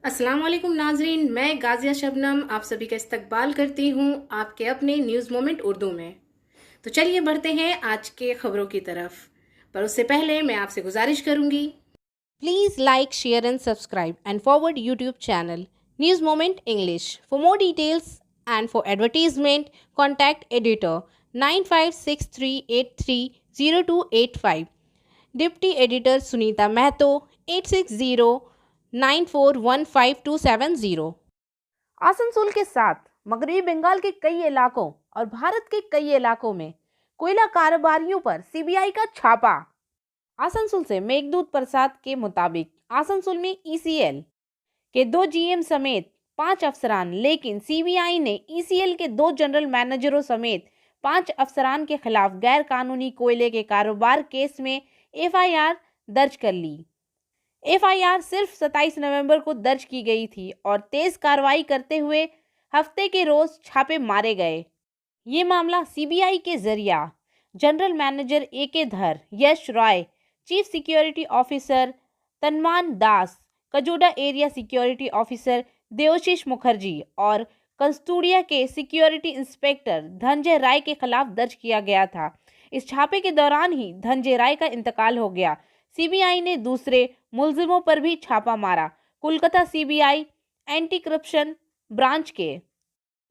अस्सलाम वालेकुम नाजरीन, मैं गाजिया शबनम आप सभी का इस्तकबाल करती हूँ आपके अपने न्यूज़ मोमेंट उर्दू में। तो चलिए बढ़ते हैं आज के खबरों की तरफ, पर उससे पहले मैं आपसे गुजारिश करूँगी, please like share and subscribe and forward YouTube channel News Moment English for more details and for advertisement contact editor 9563830285, deputy editor Sunita Mahato 8609415270। Asansol के साथ मगरबी बंगाल के कई इलाकों और भारत के कई इलाकों में कोयला कारोबारियों पर सीबीआई का छापा। आसनसोल से मेघदूत प्रसाद के मुताबिक आसनसोल में ईसीएल के 2 जीएम समेत 5 अफसरान, लेकिन सीबीआई ने ईसीएल के 2 जनरल मैनेजरों समेत 5 अफसरान के खिलाफ गैर कानूनी कोयले के कारोबार केस में एफआईआर दर्ज कर ली। एफआईआर सिर्फ 27 नवंबर को दर्ज की गई थी और तेज कार्रवाई करते हुए हफ्ते के रोज छापे मारे गए। ये मामला सीबीआई के जरिया general manager AK Dhar, Yash Rai, chief security officer Tanman Das, Kajora area security officer Devashish Mukherjee और कस्तूरिया के सिक्योरिटी इंस्पेक्टर धनंजय राय के खिलाफ दर्ज किया गया था। इस छापे के दौरान ही धनंजय राय का इंतकाल हो गया। सीबीआई ने दूसरे मुलजिमों पर भी छापा मारा। Kolkata CBI anti corruption branch के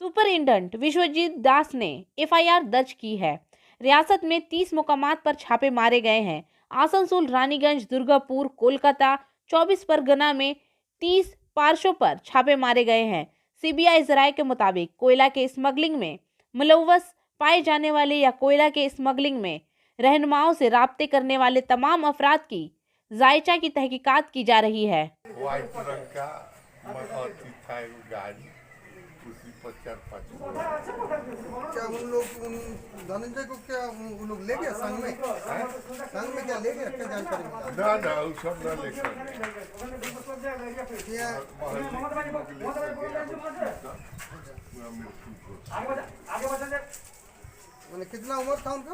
सुपरिटेंडेंट विश्वजीत दास ने एफआईआर दर्ज की है। रियासत में 30 मुकामात पर छापे मारे गए हैं। आसनसोल, रानीगंज, दुर्गापुर, कोलकाता, 24 परगना में 30 पार्शों पर छापे मारे गए हैं। सीबीआई जराये के मुताबिक कोयला के स्मगलिंग में मुलव्वस पाए जाने वाले या कोयला के स्मगलिंग में रहनुमाओं से राब्ते करने वाले तमाम अफराद की जायचा की तहकीकात की जा रही है। व्हाइट रंग का मारुति था एक गाड़ी, उसी पर 4-5 क्या उन लोग उन धनंजय को क्या उन लोग ले गए संग में क्या ले गए, क्या जानकारी मिला? ना वो सब ना लेकर कितना उम्र था उनका?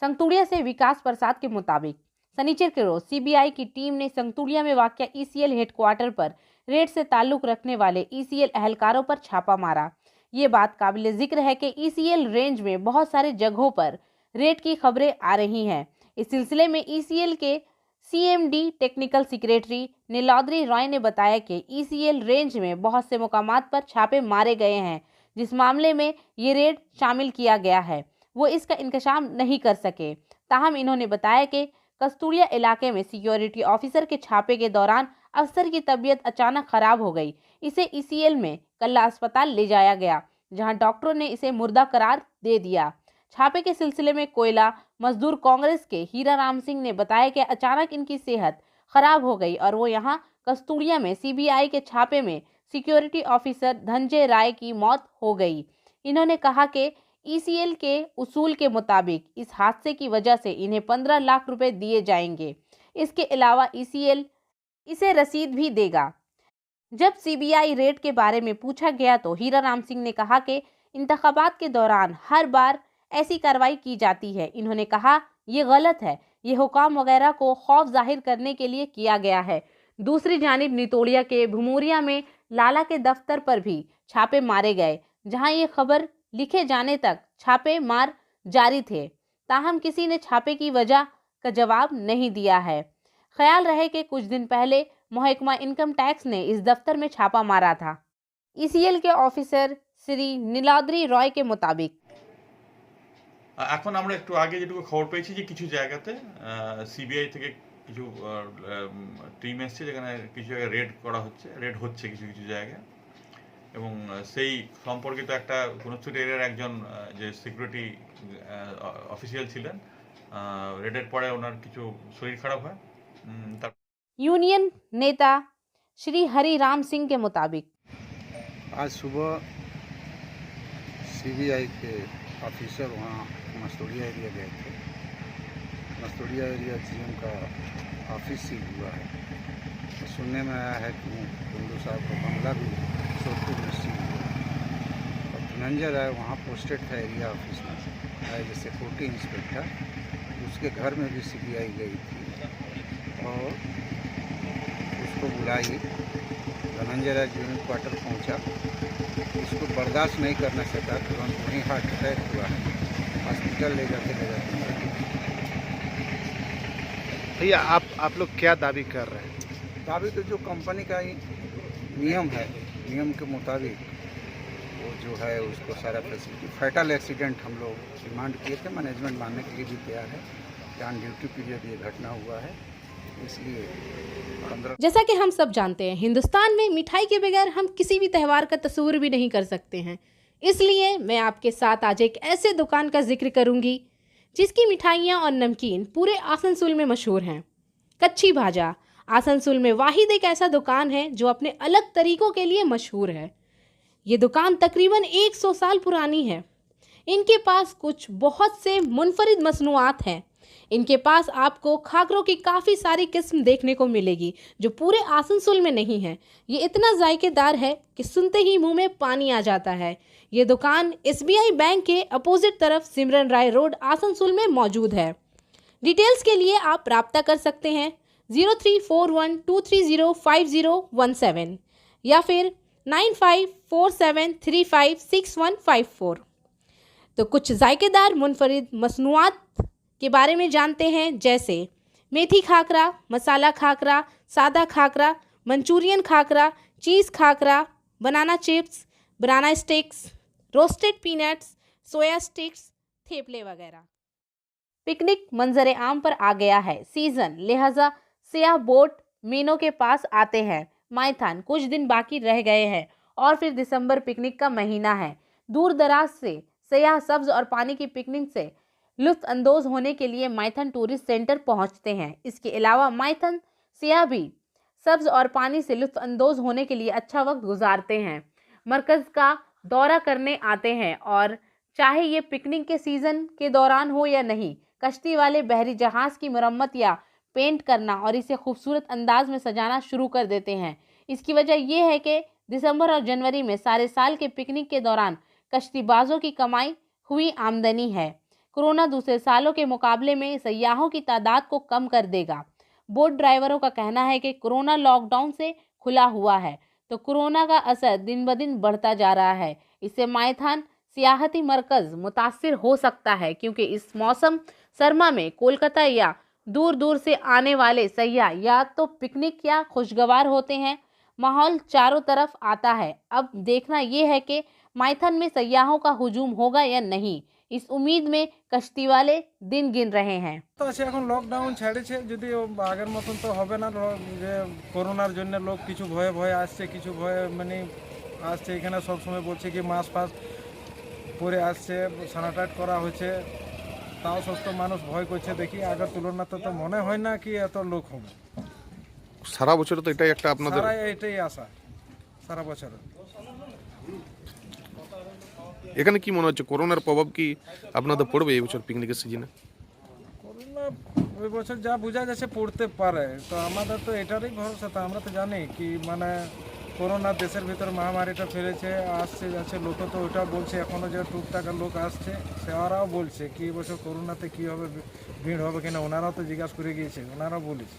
संगतुड़िया से विकास प्रसाद के मुताबिक शनिचर के रोज सीबीआई की टीम ने संगतुड़िया में वाक़या ईसीएल हेडक्वार्टर पर रेड से ताल्लुक रखने वाले ईसीएल एहलकारों पर छापा मारा। ये बात काबिल जिक्र है कि ईसीएल रेंज में बहुत सारे जगहों पर रेड की खबरें आ रही हैं। इस सिलसिले में ईसीएल के CMD technical secretary Niladri Roy ने बताया कि ईसीएल रेंज में बहुत से मुकामात पर छापे मारे गए हैं। जिस मामले में ये रेड शामिल किया गया है वो इसका इंकशाफ नहीं कर सके। ताहम इन्होंने बताया कि कस्तूरिया इलाके में सिक्योरिटी ऑफिसर के छापे के दौरान अफसर की तबीयत अचानक खराब हो गई। इसे ईसीएल में कल्ला अस्पताल ले जाया गया, जहां डॉक्टरों ने इसे मुर्दा करार दे दिया। छापे के सिलसिले में कोयला मजदूर कांग्रेस के हीरा राम सिंह ने बताया कि अचानक इनकी सेहत खराब हो गई और वो यहां कस्तूरिया में सीबीआई के छापे में सिक्योरिटी ऑफिसर धनंजय राय की मौत हो गई। इन्होंने कहा कि ईसीएल के उसूल के मुताबिक इस हादसे की वजह से इन्हें 15 लाख रुपए दिए जाएंगे। इसके अलावा ईसीएल इसे रसीद भी देगा। जब सीबीआई रेड के बारे में पूछा गया तो हीरा राम सिंह ने कहा कि इंतखाबात के दौरान हर बार ऐसी कार्रवाई की जाती है। इन्होंने कहा ये गलत है, ये हुकाम वगैरह को खौफ जाहिर करने के लिए किया गया है। दूसरी जानिब नितोड़िया के भुमूरिया में लाला के दफ्तर पर भी छापे मारे गए, जहां ये खबर लिखे जाने तक छापे मार जारी थे। ताहम किसी ने छापे की वजह का जवाब नहीं दिया है। ख्याल रहे कि कुछ दिन पहले महकमा इनकम टैक्स ने इस दफ्तर में छापा मारा था। ईसीएल के ऑफिसर श्री नीलाद्री रॉय के मुताबिक এখন আমরা একটু আগে যেটুকু খবর পেয়েছি যে কিছু জায়গাতে সিবিআই থেকে কিছু টিম এসছে, যেখানে কিছু জায়গায় রেড হচ্ছে কিছু কিছু জায়গায়, এবং সেই সম্পর্কিত একটা গুণস্থিত এরিয়ার একজন যে সিকিউরিটি অফিসিয়াল ছিলেন, রেডের পরে ওনার কিছু শরীর খারাপ হয়। यूनियन नेता श्री हरि राम सिंह के मुताबिक आज सुबह सीबीआई के ऑफिसर वहाँ मस्तूरिया एरिया गए थे। मस्तूरिया एरिया जीएम का ऑफिस सील हुआ है। तो सुनने में आया है कि कुंडू साहब का बंगला भी सोदपुर में सील हुआ है। और धनंजय राय वहाँ पोस्टेड था एरिया ऑफिस में एज ए सिक्योरिटी इंस्पेक्टर। उसके घर में भी सीबीआई गई थी और उसको बुलाई धनंजय राज यूनिट क्वार्टर पहुंचा। इसको बर्दाश्त नहीं करने सका, तुरंत वहीं हार्ट अटैक हुआ है। हॉस्पिटल ले जाते भैया आप लोग क्या दावी कर रहे हैं? दावी तो जो कंपनी का ही नियम है, नियम के मुताबिक वो जो है उसको सारा फैसिलिटी। फैटल एक्सीडेंट हम लोग डिमांड किए थे, मैनेजमेंट मानने के लिए भी तैयार है कि ऑन ड्यूटी पीरियड ये घटना हुआ है, इसलिए 15। जैसा कि हम सब जानते हैं, हिंदुस्तान में मिठाई के बगैर हम किसी भी त्यौहार का तस्वुर भी नहीं कर सकते हैं। इसलिए मैं आपके साथ आज एक ऐसे दुकान का जिक्र करूंगी जिसकी मिठाइयाँ और नमकीन पूरे आसनसोल में मशहूर हैं। कच्ची भाजा आसनसोल में वाहिद एक ऐसा दुकान है जो अपने अलग तरीकों के लिए मशहूर है। ये दुकान तकरीबन 100 साल पुरानी है। इनके पास कुछ बहुत से मुनफरिद मसनूआत हैं। इनके पास आपको खाकरों की काफ़ी सारी किस्म देखने को मिलेगी जो पूरे आसनसोल में नहीं है। ये इतना जायकेदार है कि सुनते ही मुंह में पानी आ जाता है। ये दुकान SBI बैंक के अपोजिट तरफ सिमरन राय रोड आसनसोल में मौजूद है। डिटेल्स के लिए आप राब्ता कर सकते हैं 0341230517 या फिर 9547356154। तो कुछ जायकेदार मुनफरिद मसनूआत के बारे में जानते हैं, जैसे मेथी खाकरा, मसाला खाकरा, सादा खाकरा, मंचूरियन खाकरा, चीज़ खाकरा, बनाना चिप्स, बनाना स्टिक्स, रोस्टेड पीनट्स, सोया स्टिक्स, थेपले वगैरह। पिकनिक मंजरे आम पर आ गया है सीज़न, लिहाजा सियाह बोट मीनों के पास आते हैं। माइथन कुछ दिन बाकी रह गए हैं और फिर दिसंबर पिकनिक का महीना है। दूर दराज से सियाह सब्ज और पानी की पिकनिक से लुत्फ अंदोज होने के लिए माइथन टूरिस्ट सेंटर पहुंचते हैं। इसके अलावा माइथन सियाह भी सब्ज और पानी से लुत्फ अंदोज होने के लिए अच्छा वक्त गुजारते हैं। मरकज़ का दौरा करने आते हैं और चाहे ये पिकनिक के सीज़न के दौरान हो या नहीं, कश्ती वाले बहरी जहाज़ की मरम्मत या पेंट करना और इसे खूबसूरत अंदाज में सजाना शुरू कर देते हैं। इसकी वजह यह है कि दिसंबर और जनवरी में सारे साल के पिकनिक के दौरान कश्तीबाजों की कमाई हुई आमदनी है। कोरोना दूसरे सालों के मुकाबले में सयाहों की तादाद को कम कर देगा। बोट ड्राइवरों का कहना है कि कोरोना लॉकडाउन से खुला हुआ है तो कोरोना का असर दिन ब दिन बढ़ता जा रहा है। इससे माइथन सियाहती मरकज़ मुतासिर हो सकता है क्योंकि इस मौसम सरमा में कोलकाता या दूर दूर से आने वाले सयाह या तो पिकनिक या खुशगवार होते हैं। माहौल चारों तरफ आता है। अब देखना यह है कि माइथन में सयाहों का हुजूम होगा या नहीं। इस उम्मीद में कश्ती वाले दिन गिन रहे हैं। তো আছে এখন লকডাউন ছেড়েছে, যদি আগের মতন তো হবে না, যে করোনার জন্য লোক কিছু ভয়ে ভয়ে আসছে, কিছু ভয়ে মানে আসছে। এখানে সব সময় বলছে কি মাস্ক ফাস্ক পরে আসছে, স্যানিটাইজ করা হচ্ছে, তাও সমস্ত মানুষ ভয় করছে। দেখি আগের তুলনাতে তো মনে হয় না কি এত লোক হবে। সারা বছর তো এটাই একটা আপনাদের সারা এটাই আশা সারা বছর। এখানে কি মনে হচ্ছে করোনার প্রভাব কি আপনাদের পড়বে এই বছর পিকনিকের সিজনে? করোনা ওই বছর যা বোঝা যাচ্ছে পড়তে পারে, তো আমাদের তো এটারই ভরসা। তো আমরা তো জানি কি মানে করোনা দেশের ভিতর মহামারীটা ফেলেছে, আসছে যাচ্ছে। লোক তো ওইটা বলছে, এখনও যে টুকটাক লোক আসছে সেরাও বলছে কি বছর করোনাতে কী হবে, ভিড় হবে কিনা, ওনারাও তো জিজ্ঞাসা করে গিয়েছে, ওনারাও বলেছে।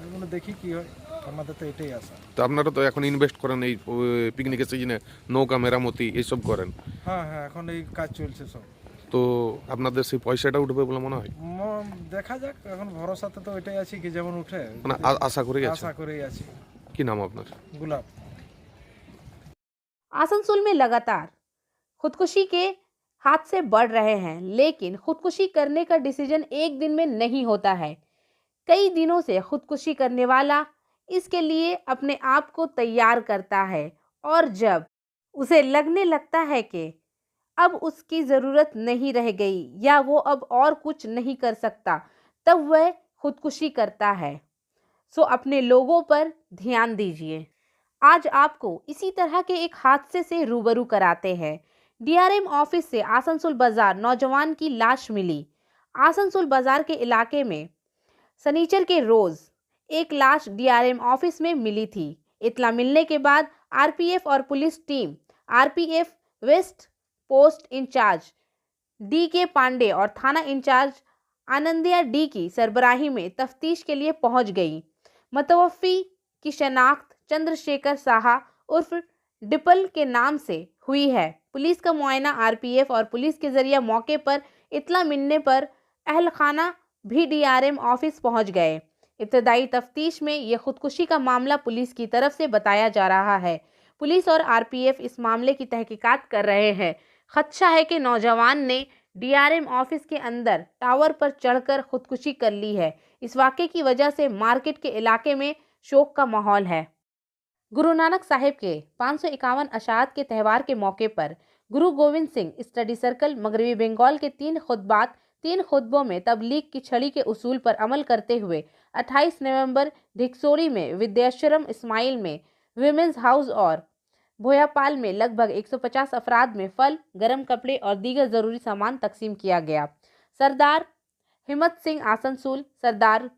এগুলো দেখি কি হয়, আমাদের তো এটাই আশা। তো আপনারা তো এখন ইনভেস্ট করেন এই পিকনিকের সিজনে, নৌকা মেরামতি এইসব করেন। হ্যাঁ হ্যাঁ, এখন এই কাজ চলছে সব। তো আপনাদের সেই পয়সাটা উঠবে বলে মনে হয়? দেখা যাক, এখন ভরসাতে তো ওইটাই আছি কি যেমন উঠে, মানে আশা করেই আছে। আশা করেই আছি। কি নাম আপনার? गुलाब। आसनसोल में लगातार खुदकुशी के हादसे बढ़ रहे हैं, लेकिन खुदकुशी करने का डिसीजन एक दिन में नहीं होता है। कई दिनों से खुदकुशी करने वाला इसके लिए अपने आप को तैयार करता है और जब उसे लगने लगता है कि अब उसकी ज़रूरत नहीं रह गई या वो अब और कुछ नहीं कर सकता, तब वह खुदकुशी करता है। सो अपने लोगों पर ध्यान दीजिए। आज आपको इसी तरह के एक हादसे से रूबरू कराते हैं। DRM ऑफिस से आसनसोल बाजार नौजवान की लाश मिली। आसनसोल बाजार के इलाके में शनिचर के रोज़ एक लाश DRM ऑफिस में मिली थी। इत्ला मिलने के बाद RPF और police team RPF west post incharge DK Pandey और थाना इंचार्ज आनंदिया D की सरबराही में तफ्तीश के लिए पहुंच गई। मतवफ़ी की शनाख्त चंद्रशेखर साहा उर्फ डिपल के नाम से हुई है। पुलिस का मुआयना आरपीएफ और पुलिस के जरिए मौके पर इत्तला मिलने पर अहलखाना भी डीआरएम ऑफिस पहुंच गए। इब्तदाई तफ्तीश में यह खुदकुशी का मामला पुलिस की तरफ से बताया जा रहा है। पुलिस और आरपीएफ इस मामले की तहकीकात कर रहे हैं। खदशा है कि नौजवान ने डीआरएम ऑफिस के अंदर टावर पर चढ़कर खुदकुशी कर ली है। इस वाक़े की वजह से मार्केट के इलाके में शोक का माहौल है। गुरु नानक साहिब के 551 अशात के त्यौहार के मौके पर गुरु गोविंद सिंह स्टडी सर्कल मगरबी बंगाल के 3 खुतबों में तबलीग की छड़ी के उसूल पर अमल करते हुए 28 नवंबर ढिकसोरी में विद्याश्रम इस्माइल में विमेंस हाउस और भोयापाल में लगभग 150 अफराद में फल, गर्म कपड़े और दीगर ज़रूरी सामान तकसीम किया गया। सरदार हिम्मत सिंह आसनसोल, सरदार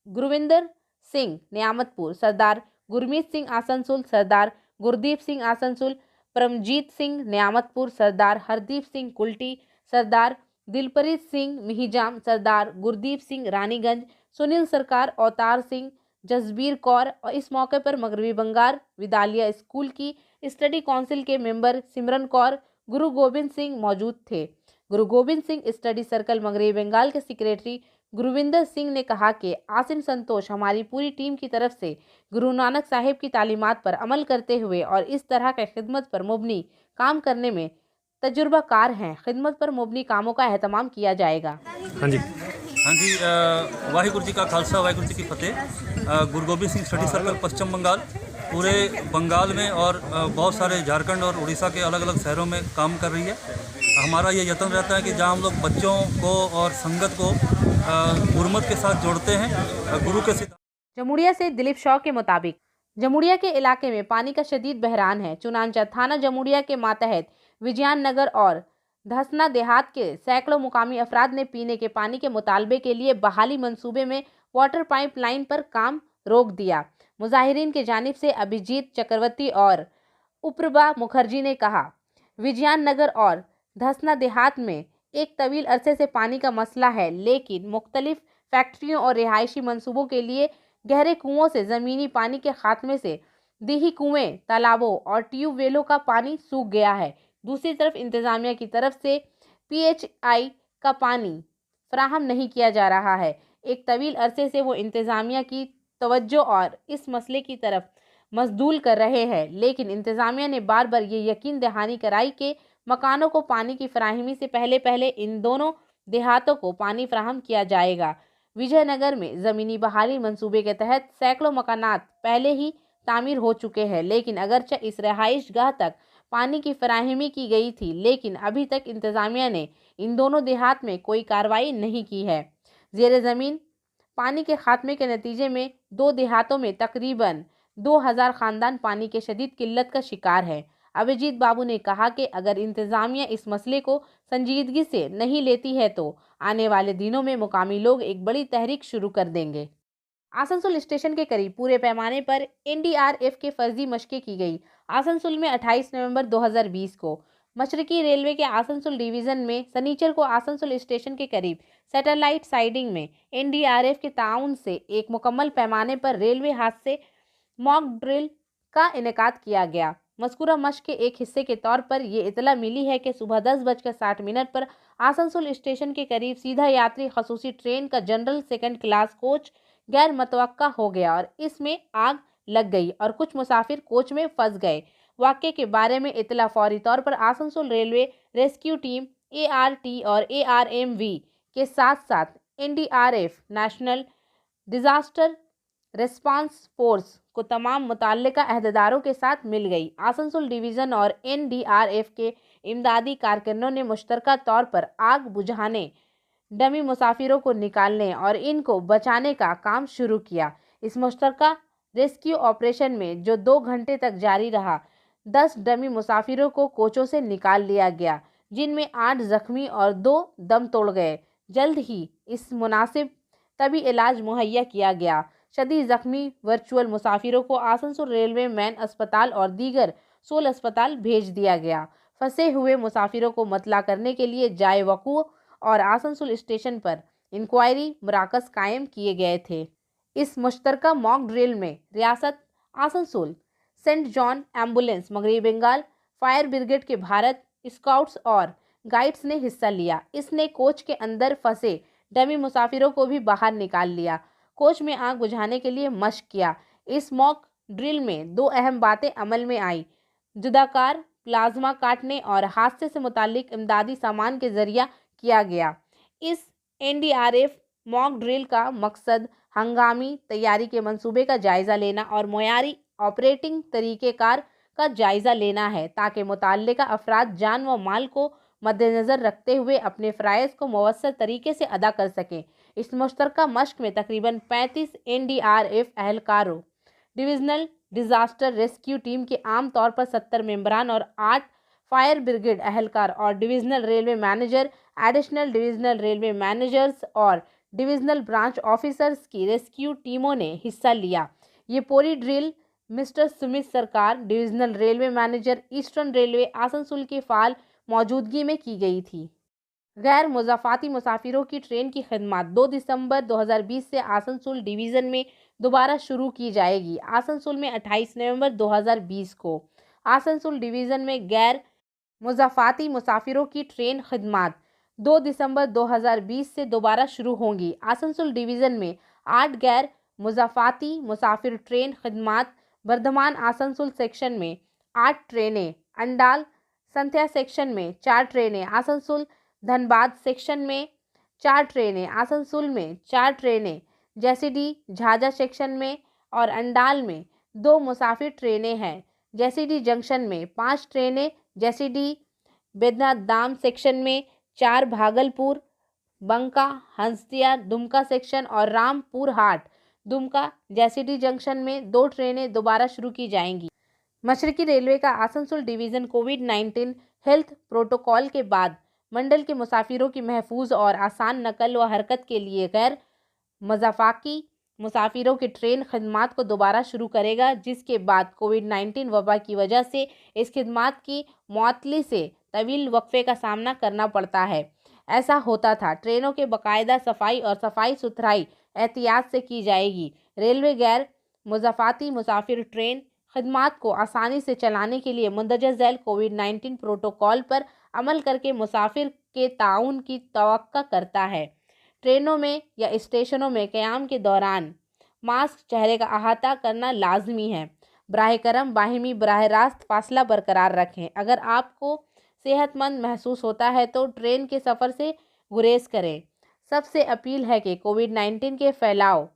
गुरविंदर सिंह नियामतपुर, सरदार गुरमीत सिंह आसनसोल, सरदार गुरदीप सिंह आसनसोल, परमजीत सिंह नियामतपुर, सरदार हरदीप सिंह कुल्टी, सरदार दिलप्रीत सिंह मिहिजाम, सरदार गुरदीप सिंह रानीगंज, सुनील सरकार, अवतार सिंह, जसबीर कौर और इस मौके पर मगरबी बंगाल विद्यालय स्कूल की स्टडी काउंसिल के मेंबर सिमरन कौर, गुरु गोविंद सिंह मौजूद थे। गुरु गोविंद सिंह स्टडी सर्कल मगरबी बंगाल के सेक्रेटरी गुरविंदर सिंह ने कहा कि आसिम संतोष हमारी पूरी टीम की तरफ से गुरु नानक साहिब की तालीमात पर अमल करते हुए और इस तरह के खिदमत पर मुबनी काम करने में तजुर्बाकार हैं। खिदमत पर मुबनी कामों का एहतमाम किया जाएगा। हाँ जी, वाहिगुरु जी का खालसा वाहिगुरु जी की फतेह। गुरु गोबिंद सिंह स्टडी सर्कल पश्चिम बंगाल पूरे बंगाल में और बहुत सारे झारखंड और उड़ीसा के अलग अलग शहरों में काम कर रही है। हमारा ये यत्न रहता है कि जहाँ हम लोग बच्चों को और संगत को गुरमत के साथ जोड़ते हैं गुरु के सिद्धांत। जमुड़िया से दिलीप शॉ के मुताबिक जमुड़िया के इलाके में पानी का शदीद बहरान है। चुनांचा थाना जमुड़िया के मातहत विजयान नगर और धसना देहात के सैकड़ों मुकामी अफराद ने पीने के पानी के मुतालबे के लिए बहाली मंसूबे में वाटर पाइप लाइन पर काम रोक दिया। मुजाहिरीन के जानिब से अभिजीत चक्रवर्ती और उप्रभा मुखर्जी ने कहा, विजयान नगर और धसना देहात में एक तवील अरसे से पानी का मसला है, लेकिन मुख्तलिफ फैक्ट्रियों और रिहायशी मंसूबों के लिए गहरे कुओं से ज़मीनी पानी के खात्मे से दीही कुएं, तालाबों और ट्यूबवेलों का पानी सूख गया है। दूसरी तरफ इंतज़ामिया की तरफ से पीएचआई का पानी फराहम नहीं किया जा रहा है। एक तवील अरसे से वो इंतज़ामिया की तवज्जो और इस मसले की तरफ मजदूल कर रहे हैं, लेकिन इंतज़ामिया ने बार बार ये यकीन दहानी कराई कि मकानों को पानी की फराहमी से पहले इन दोनों देहातों को पानी फराहम किया जाएगा। विजयनगर में ज़मीनी बहाली मंसूबे के तहत सैकड़ों मकानात पहले ही तामीर हो चुके हैं, लेकिन अगरचे इस रहाइश गाह तक पानी की फराहमी की गई थी, लेकिन अभी तक इंतज़ामिया ने इन दोनों देहात में कोई कार्रवाई नहीं की है। ज़ेरे ज़मीन पानी के खात्मे के नतीजे में दो देहातों में तकरीबन 2000 ख़ानदान पानी के शदीद किल्लत का शिकार है। अभिजीत बाबू ने कहा कि अगर इंतज़ामिया इस मसले को संजीदगी से नहीं लेती है तो आने वाले दिनों में मुकामी लोग एक बड़ी तहरीक शुरू कर देंगे। आसनसोल स्टेशन के करीब पूरे पैमाने पर एनडीआरएफ के फर्जी मशक़ें की गई। आसनसोल में 28 नवंबर 2020 को मशरकी रेलवे के आसनसोल डिवीज़न में सनीचर को आसनसोल स्टेशन के करीब सैटेलाइट साइडिंग में एनडीआरएफ के ताउन से एक मुकम्मल पैमाने पर रेलवे हादसे मॉक ड्रिल का इनेकाद किया गया। मज़कूरा मशक़ के एक हिस्से के तौर पर यह इतला मिली है कि सुबह 10:60 पर आसनसोल स्टेशन के करीब सीधा यात्री खसूसी ट्रेन का जनरल सेकंड क्लास कोच गैर मतवक्का हो गया और इसमें आग लग गई और कुछ मुसाफिर कोच में फंस गए। वाक़े के बारे में इतला फौरी तौर पर Asansol railway rescue team ART और एआरएमवी के साथ साथ NDRF national disaster response force को तमाम मुतल्लिका अहदेदारों के साथ मिल गई। आसनसोल डिवीज़न और एनडीआरएफ के इमदादी कारकुनों ने मुश्तरका तौर पर आग बुझाने, डमी मुसाफिरों को निकालने और इनको बचाने का काम शुरू किया। इस मुश्तरका रेस्क्यू ऑपरेशन में जो 2 घंटे तक जारी रहा, 10 डमी मुसाफिरों को कोचों से निकाल लिया गया, जिनमें 8 जख्मी और 2 दम तोड़ गए। जल्द ही इस मुनासिब तभी इलाज मुहैया किया गया। शदीद जख्मी वर्चुअल मुसाफिरों को आसनसोल रेलवे मैन अस्पताल और दीगर 16 अस्पताल भेज दिया गया। फंसे हुए मुसाफिरों को मतला करने के लिए जाए वकूअ और आसनसोल स्टेशन पर इंक्वायरी मराकज़ कायम किए गए थे। इस मुश्तरका मॉक ड्रिल में रियासत आसनसोल सेंट जॉन एम्बुलेंस, मगरबी बंगाल फायर ब्रिगेड के भारत स्काउट्स और गाइड्स ने हिस्सा लिया। इसने कोच के अंदर फंसे डमी मुसाफिरों को भी बाहर निकाल लिया। कोच में आग बुझाने के लिए मशक किया। इस मॉक ड्रिल में 2 अहम बातें अमल में आई: जुदाकार प्लाज्मा काटने और हादसे से मुतालिक इमदादी सामान के जरिया किया गया। इस एनडीआरएफ मॉक ड्रिल का मकसद हंगामी तैयारी के मंसूबे का जायजा लेना और मुयारी ऑपरेटिंग तरीक़ेकार का जायजा लेना है, ताकि मुतल्लिका अफराद जान व माल को मद्देनज़र रखते हुए अपने फ़राइज़ को मुवस्सर तरीके से अदा कर सकें। इस मुश्तरका मश्क में तकरीबन 35 एनडीआरएफ एहलकारों, डिविजनल डिज़ास्टर रेस्क्यू टीम के आम तौर पर 70 मेंबरान और 8 फायर ब्रिगेड एहलकार और divisional railway manager, additional divisional railway managers और डिविजनल ब्रांच ऑफिसर्स की रेस्क्यू टीमों ने हिस्सा लिया। ये पूरी ड्रिल मिस्टर सुमित सरकार, divisional railway manager, eastern railway, Asansol की फ़ाल मौजूदगी में की गई थी। गैर मुज़ाफ़ाती मुसाफिरों की ट्रेन की खिदमत 2 दिसंबर 2020 से आसनसोल डिवीज़न में दोबारा शुरू की जाएगी। आसनसोल में 28 नवंबर 2020 को आसनसोल डिवीज़न में गैर मुज़ाफ़ाती मुसाफिरों की ट्रेन खिदमत 2 दिसंबर 2020 से दोबारा शुरू होंगी। आसनसोल डिवीज़न में 8 गैर मुज़ाफ़ाती मुसाफिर ट्रेन खिदमत, बर्धमान आसनसोल सेक्शन में 8 ट्रेनें, अंडाल संध्या सेक्शन में 4 ट्रेनें, आसनसोल धनबाद सेक्शन में 4 ट्रेनें, आसनसोल में 4 ट्रेनें, जैसीडी झाझा सेक्शन में और अंडाल में 2 मुसाफिर ट्रेनें हैं। जैसीडी जंक्शन में 5 ट्रेनें, जैसीडी बेदनादाम सेक्शन में 4, भागलपुर बंका हंसदिया दुमका सेक्शन और रामपुर हाट दुमका जैसीडी जंक्शन में 2 ट्रेनें दोबारा शुरू की जाएंगी। मशरकी रेलवे का आसनसोल डिवीज़न कोविड-19 हेल्थ प्रोटोकॉल के बाद मंडल के मुसाफिरों की महफूज और आसान नकल व हरकत के लिए गैर मुज़ाफ़ाती मुसाफिरों की ट्रेन खिदमत को दोबारा शुरू करेगा, जिसके बाद कोविड-19 वबा की वजह से इस खिदमत की मुअत्तली से तवील वक्फे का सामना करना पड़ता है। ऐसा होता था। ट्रेनों के बाकायदा सफाई और सफाई सुथराई एहतियात से की जाएगी। रेलवे गैर मुज़ाफ़ाती मुसाफिर ट्रेन खिदमत को आसानी से चलाने के लिए मंदरजा झैल कोविड-19 प्रोटोकॉल पर अमल करके मुसाफिर के ताउन की तवक्का करता है। ट्रेनों में या स्टेशनों में क़याम के दौरान मास्क, चेहरे का अहाता करना लाजमी है। बराह करम बाहिमी बराह रास्त फासला बरकरार रखें। अगर आपको सेहतमंद महसूस होता है तो ट्रेन के सफ़र से गुरेज करें। सबसे अपील है कि कोविड-19 के फैलाव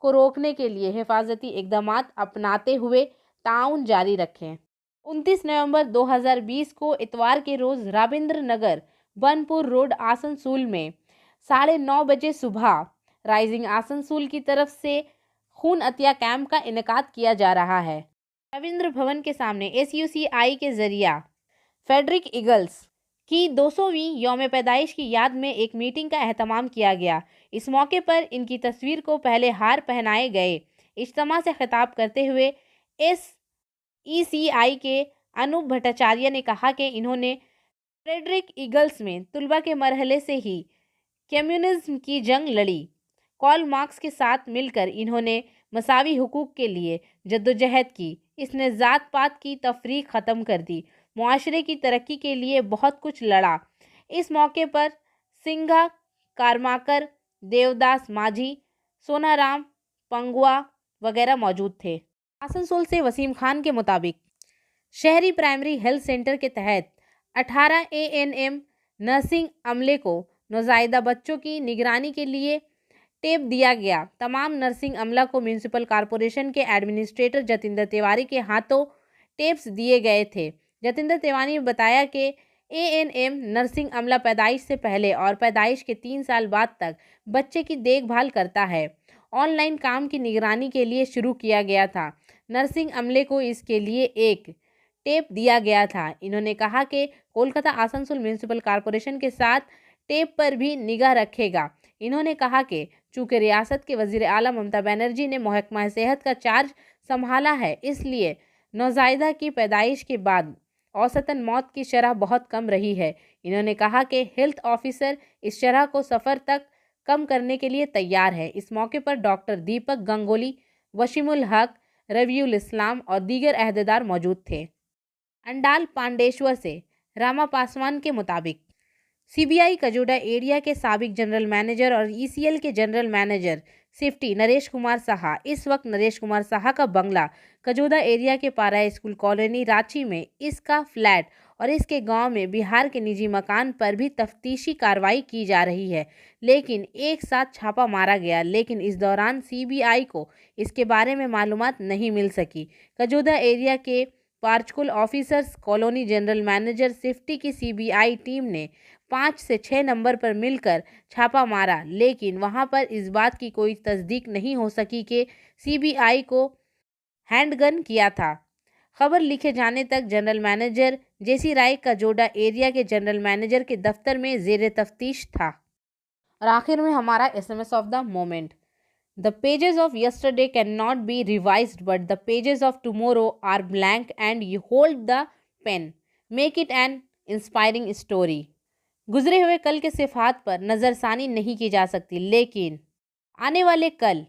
को रोकने के लिए हिफाजती इक़दामात अपनाते हुए ताउन जारी रखें। 29 नवंबर 2020 को इतवार के रोज़ राबिंद्र नगर बनपुर रोड आसनसोल में 9:30 बजे सुबह राइजिंग आसनसोल की तरफ से खून अतिया कैंप का इनेकाद किया जा रहा है। रविंद्र भवन के सामने SUCI के ज़रिया फेडरिक ईगल्स की 200वीं यौम पैदाइश की याद में एक मीटिंग का एहतमाम किया गया। इस मौके पर इनकी तस्वीर को पहले हार पहनाए गए। इज्तिमा से खिताब करते हुए SECI के अनूप भट्टाचार्य ने कहा कि इन्होंने फ्रेडरिक ईगल्स में तुलबा के मरहले से ही कम्युनिज्म की जंग लड़ी। कार्ल मार्क्स के साथ मिलकर इन्होंने मसावी हुकूक के लिए जद्दोजहद की। इसने ज़ात पात की तफरीक ख़त्म कर दी, मुआशरे की तरक्की के लिए बहुत कुछ लड़ा। इस मौके पर सिंघा कारमाकर, देवदास माझी, सोनाराम पंगुआ वगैरह मौजूद थे। आसनसोल से वसीम खान के मुताबिक शहरी प्राइमरी हेल्थ सेंटर के तहत 18 ANM नर्सिंग अमले को नौज़ायदा बच्चों की निगरानी के लिए टेप दिया गया। तमाम नर्सिंग अमला को म्यूनिसिपल कॉरपोरेशन के एडमिनिस्ट्रेटर जतिंदर तिवारी के हाथों टेप्स दिए गए थे। जतिंदर तिवारी ने बताया कि ANM नर्सिंग अमला पैदाइश से पहले और पैदाइश के 3 साल बाद तक बच्चे की देखभाल करता है। ऑनलाइन काम की निगरानी के लिए शुरू किया गया था। नर्सिंग अमले को इसके लिए एक टेप दिया गया था। इन्होंने कहा कि कोलकाता आसनसोल म्यूनिसिपल कॉरपोरेशन के साथ टेप पर भी निगाह रखेगा। इन्होंने कहा कि चूँकि रियासत के वज़ीर आला ममता बनर्जी ने महकमा सेहत का चार्ज संभाला है, इसलिए नौज़ायदा की पैदाइश के बाद औसतन मौत की शरह बहुत कम रही है। इन्होंने कहा कि हेल्थ ऑफिसर इस शरह को सफ़र तक कम करने के लिए तैयार है। इस मौके पर डॉक्टर दीपक गंगोली, वशीमुल हक, रविउल इस्लाम और दीगर अहदेदार मौजूद थे। अंडाल पांडेश्वर से रामा पासवान के मुताबिक सीबीआई कजोडा एरिया के साबिक जनरल मैनेजर और ईसीएल के general manager safety Naresh Kumar Saha इस वक्त नरेश कुमार साहा का बंगला कजोदा एरिया के पारा स्कूल कॉलोनी रांची में, इसका फ्लैट और इसके गांव में बिहार के निजी मकान पर भी तफ्तीशी कार्रवाई की जा रही है। लेकिन एक साथ छापा मारा गया, लेकिन इस दौरान सीबीआई को इसके बारे में मालूमात नहीं मिल सकी। कजोदा एरिया के पार्चकुल officers colony general manager safety की सीबीआई टीम ने 5 से 6 नंबर पर मिलकर छापा मारा, लेकिन वहां पर इस बात की कोई तस्दीक नहीं हो सकी कि सीबीआई को हैंडगन किया था। खबर लिखे जाने तक जनरल मैनेजर जेसी राय कजोडा एरिया के जनरल मैनेजर के दफ्तर में जेर तफ्तीश था। और आखिर में हमारा SMS of the moment. The pages of yesterday cannot be revised, but the pages of tomorrow are blank and you hold the pen. Make it an inspiring story. गुजरे हुए कल के सिफात पर नज़रसानी नहीं की जा सकती, लेकिन आने वाले कल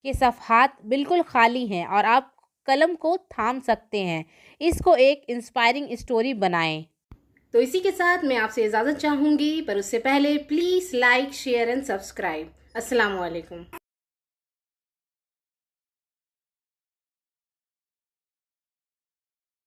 के सफ़हात बिल्कुल खाली हैं और आप कलम को थाम सकते हैं। इसको एक इंस्पायरिंग स्टोरी बनाएं। तो इसी के साथ मैं आपसे इजाज़त चाहूँगी, पर उससे पहले please like, share and subscribe. अस्सलाम वालेकुम।